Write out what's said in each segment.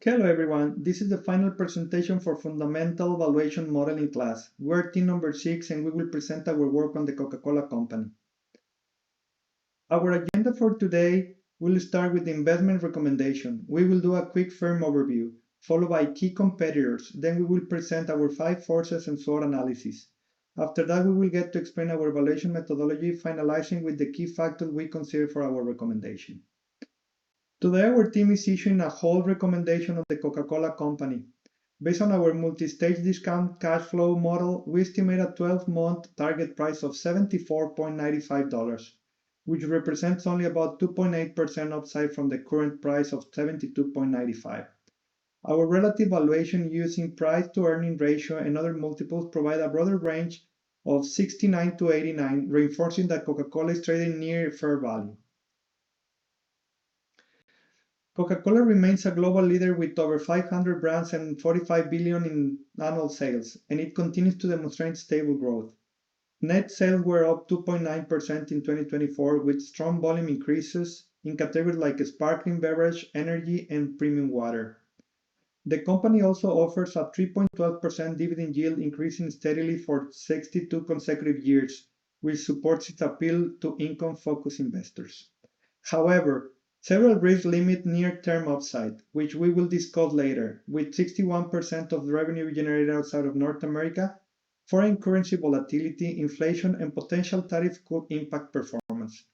Hello everyone, this is the final presentation for Fundamental Valuation Modeling class. We're team number 6 and we will present our work on the Coca Cola Company. Our agenda for today will start with the investment recommendation. We will do a quick firm overview, followed by key competitors. Then we will present our 5 forces and SWOT analysis. After that, we will get to explain our valuation methodology, finalizing with the key factors we consider for our recommendation. Today, our team is issuing a hold recommendation of the Coca Cola Company. Based on our multi-stage discount cash flow model, we estimate a 12-month target price of $74.95, which represents only about 2.8% upside from the current price of $72.95. Our relative valuation using price to earning ratio and other multiples provide a broader range of 69 to 89, reinforcing that Coca-Cola is trading near fair value. Coca-Cola remains a global leader with over 500 brands and $45 billion in annual sales, and it continues to demonstrate stable growth. Net sales were up 2.9% in 2024, with strong volume increases in categories like sparkling beverage, energy, and premium water. The company also offers a 3.12% dividend yield, increasing steadily for 62 consecutive years, which supports its appeal to income-focused investors. However, several risks limit near-term upside, which we will discuss later. With 61% of the revenue generated outside of North America, foreign currency volatility, inflation, and potential tariffs could impact performance.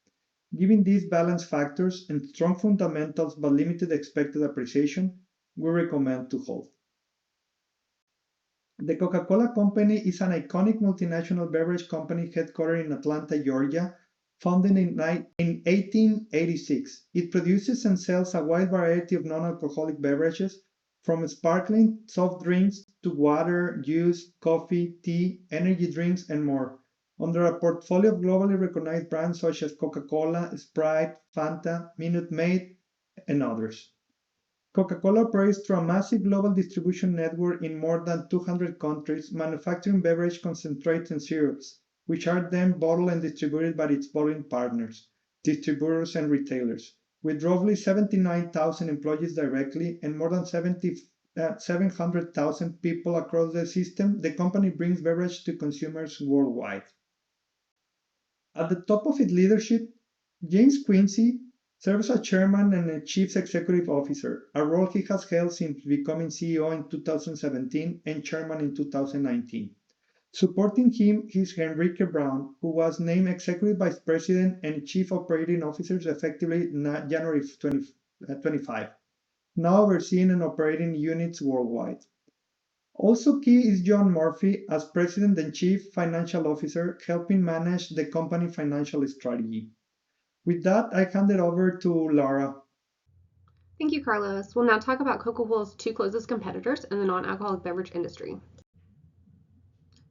Given these balanced factors and strong fundamentals but limited expected appreciation, we recommend to hold. The Coca-Cola Company is an iconic multinational beverage company headquartered in Atlanta, Georgia, founded in 1886. It produces and sells a wide variety of non-alcoholic beverages, from sparkling soft drinks to water, juice, coffee, tea, energy drinks, and more, under a portfolio of globally recognized brands such as Coca-Cola, Sprite, Fanta, Minute Maid, and others. Coca-Cola operates through a massive global distribution network in more than 200 countries, manufacturing beverage concentrates and syrups, which are then bottled and distributed by its bottling partners, distributors, and retailers. With roughly 79,000 employees directly and more than 700,000 people across the system, the company brings beverage to consumers worldwide. At the top of its leadership, James Quincey serves as chairman and chief executive officer, a role he has held since becoming CEO in 2017 and chairman in 2019. Supporting him is Henrique Brown, who was named Executive Vice President and Chief Operating Officer effectively January 25, now overseeing and operating units worldwide. Also key is John Murphy as President and Chief Financial Officer, helping manage the company financial strategy. With that, I hand it over to Laura. Thank you, Carlos. We'll now talk about Coca-Cola's two closest competitors in the non-alcoholic beverage industry.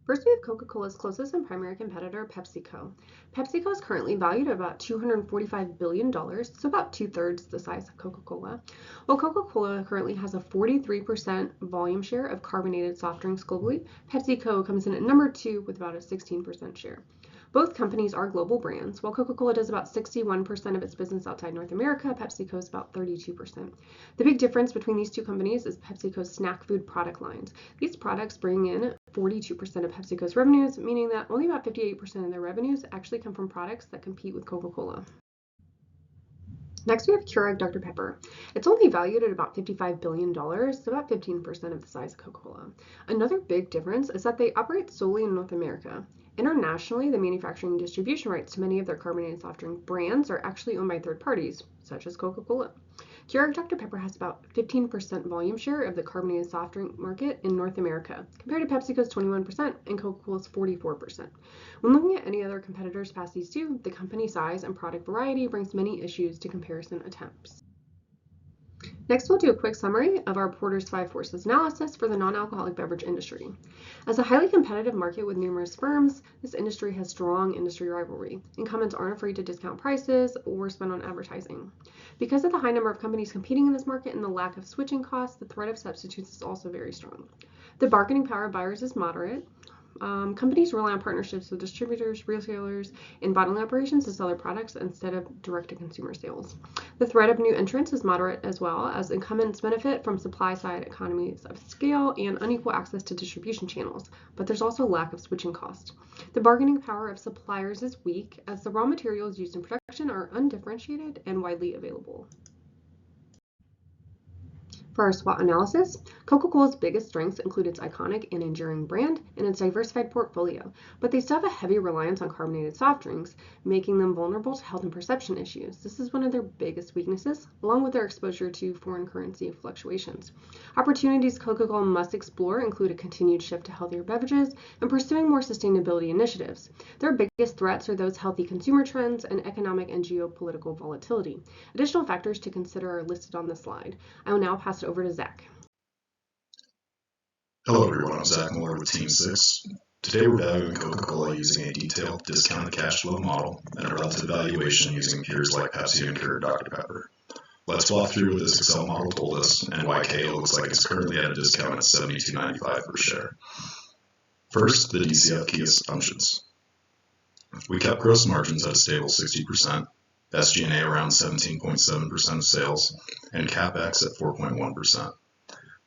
First, we have Coca-Cola's closest and primary competitor, PepsiCo. PepsiCo is currently valued at about $245 billion, so about 2/3 the size of Coca-Cola. While Coca-Cola currently has a 43% volume share of carbonated soft drinks globally, PepsiCo comes in at number 2 with about a 16% share. Both companies are global brands. While Coca-Cola does about 61% of its business outside North America, PepsiCo is about 32%. The big difference between these two companies is PepsiCo's snack food product lines. These products bring in 42% of PepsiCo's revenues, meaning that only about 58% of their revenues actually come from products that compete with Coca-Cola. Next, we have Keurig Dr. Pepper. It's only valued at about $55 billion, so about 15% of the size of Coca-Cola. Another big difference is that they operate solely in North America. Internationally, the manufacturing and distribution rights to many of their carbonated soft drink brands are actually owned by third parties, such as Coca-Cola. Keurig Dr. Pepper has about 15% volume share of the carbonated soft drink market in North America, compared to PepsiCo's 21% and Coca-Cola's 44%. When looking at any other competitors past these two, the company size and product variety brings many issues to comparison attempts. Next, we'll do a quick summary of our Porter's 5 Forces analysis for the non-alcoholic beverage industry. As a highly competitive market with numerous firms, this industry has strong industry rivalry. Incumbents aren't afraid to discount prices or spend on advertising. Because of the high number of companies competing in this market and the lack of switching costs, the threat of substitutes is also very strong. The bargaining power of buyers is moderate. Companies rely on partnerships with distributors, retailers, and bottling operations to sell their products instead of direct-to-consumer sales. The threat of new entrants is moderate as well, as incumbents benefit from supply-side economies of scale and unequal access to distribution channels, but there's also a lack of switching cost. The bargaining power of suppliers is weak, as the raw materials used in production are undifferentiated and widely available. For our SWOT analysis, Coca-Cola's biggest strengths include its iconic and enduring brand and its diversified portfolio, but they still have a heavy reliance on carbonated soft drinks, making them vulnerable to health and perception issues. This is one of their biggest weaknesses, along with their exposure to foreign currency fluctuations. Opportunities Coca-Cola must explore include a continued shift to healthier beverages and pursuing more sustainability initiatives. Their biggest threats are those healthy consumer trends and economic and geopolitical volatility. Additional factors to consider are listed on this slide. I will now pass it over to Zach. Hello everyone, I'm Zach Miller with Team6. Today we're valuing Coca-Cola using a detailed discounted cash flow model and a relative valuation using peers like Pepsi and Keurig Dr. Pepper. Let's walk through what this Excel model told us and why KO looks like it's currently at a discount at $72.95 per share. First, the DCF key assumptions. We kept gross margins at a stable 60%, SG&A around 17.7% of sales, and CapEx at 4.1%.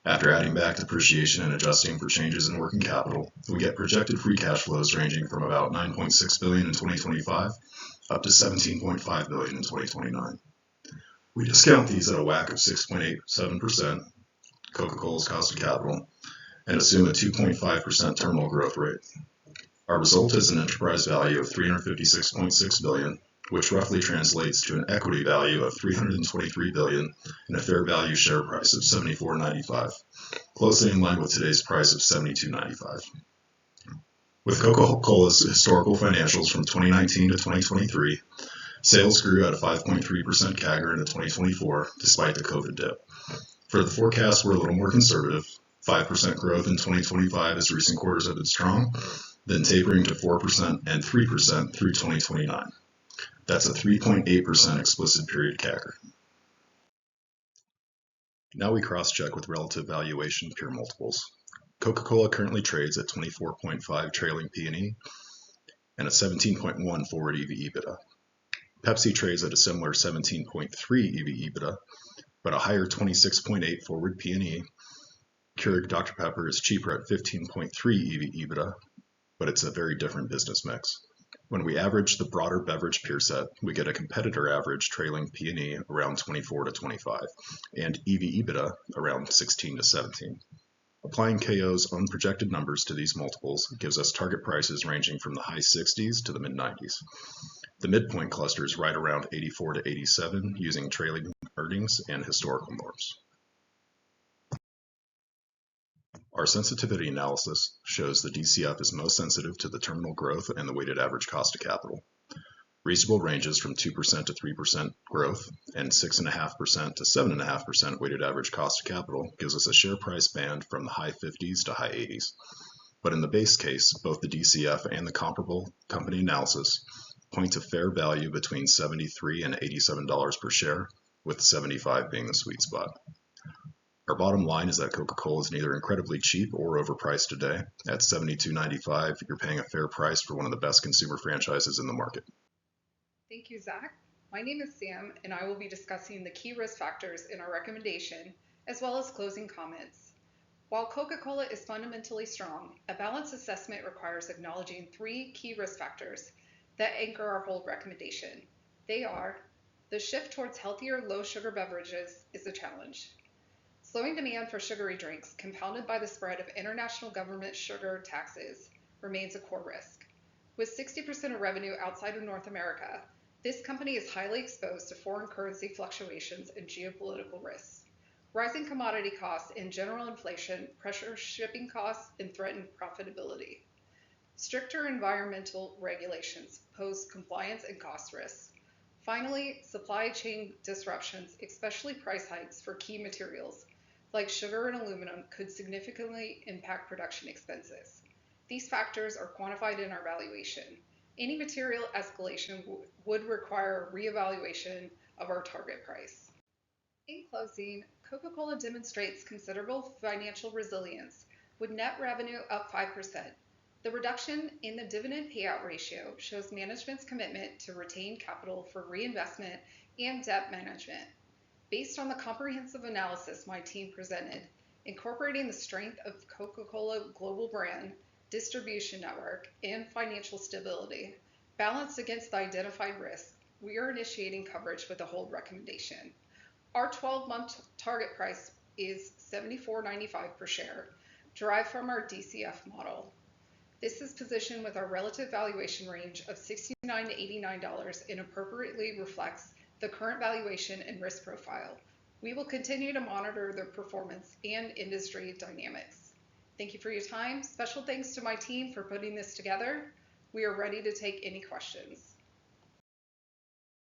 After adding back depreciation and adjusting for changes in working capital, we get projected free cash flows ranging from about $9.6 billion in 2025 up to $17.5 billion in 2029. We discount these at a WACC of 6.87%, Coca-Cola's cost of capital, and assume a 2.5% terminal growth rate. Our result is an enterprise value of $356.6 billion, which roughly translates to an equity value of $323 billion and a fair value share price of $74.95, closely in line with today's price of $72.95. With Coca-Cola's historical financials from 2019 to 2023, sales grew at a 5.3% CAGR into 2024, despite the COVID dip. For the forecast, we're a little more conservative, 5% growth in 2025 as recent quarters have been strong, then tapering to 4% and 3% through 2029. That's a 3.8% explicit period CAGR. Now we cross-check with relative valuation peer multiples. Coca-Cola currently trades at 24.5 trailing P/E and a 17.1 forward EV/EBITDA. Pepsi trades at a similar 17.3 EV/EBITDA, but a higher 26.8 forward P/E. Keurig Dr. Pepper is cheaper at 15.3 EV/EBITDA, but it's a very different business mix. When we average the broader beverage peer set, we get a competitor average trailing P/E around 24 to 25 and EV/EBITDA around 16 to 17. Applying KO's unprojected numbers to these multiples gives us target prices ranging from the high 60s to the mid 90s. The midpoint clusters right around 84 to 87 using trailing earnings and historical norms. Our sensitivity analysis shows the DCF is most sensitive to the terminal growth and the weighted average cost of capital. Reasonable ranges from 2% to 3% growth and 6.5% to 7.5% weighted average cost of capital gives us a share price band from the high 50s to high 80s. But in the base case, both the DCF and the comparable company analysis point to fair value between $73 and $87 per share, with 75 being the sweet spot. Our bottom line is that Coca-Cola is neither incredibly cheap or overpriced today. At $72.95, you're paying a fair price for one of the best consumer franchises in the market. Thank you, Zach. My name is Sam, and I will be discussing the key risk factors in our recommendation, as well as closing comments. While Coca-Cola is fundamentally strong, a balanced assessment requires acknowledging three key risk factors that anchor our whole recommendation. They are: the shift towards healthier, low-sugar beverages is a challenge. Slowing demand for sugary drinks, compounded by the spread of international government sugar taxes, remains a core risk. With 60% of revenue outside of North America, this company is highly exposed to foreign currency fluctuations and geopolitical risks. Rising commodity costs and general inflation pressure shipping costs and threaten profitability. Stricter environmental regulations pose compliance and cost risks. Finally, supply chain disruptions, especially price hikes for key materials like sugar and aluminum, could significantly impact production expenses. These factors are quantified in our valuation. Any material escalation would require a reevaluation of our target price. In closing, Coca-Cola demonstrates considerable financial resilience, with net revenue up 5%, The reduction in the dividend payout ratio shows management's commitment to retain capital for reinvestment and debt management. Based on the comprehensive analysis my team presented, incorporating the strength of Coca-Cola global brand, distribution network, and financial stability, balanced against the identified risk, we are initiating coverage with a hold recommendation. Our 12-month target price is $74.95 per share, derived from our DCF model. This is positioned with our relative valuation range of $69 to $89 and appropriately reflects the current valuation and risk profile. We will continue to monitor the performance and industry dynamics. Thank you for your time. Special thanks to my team for putting this together. We are ready to take any questions.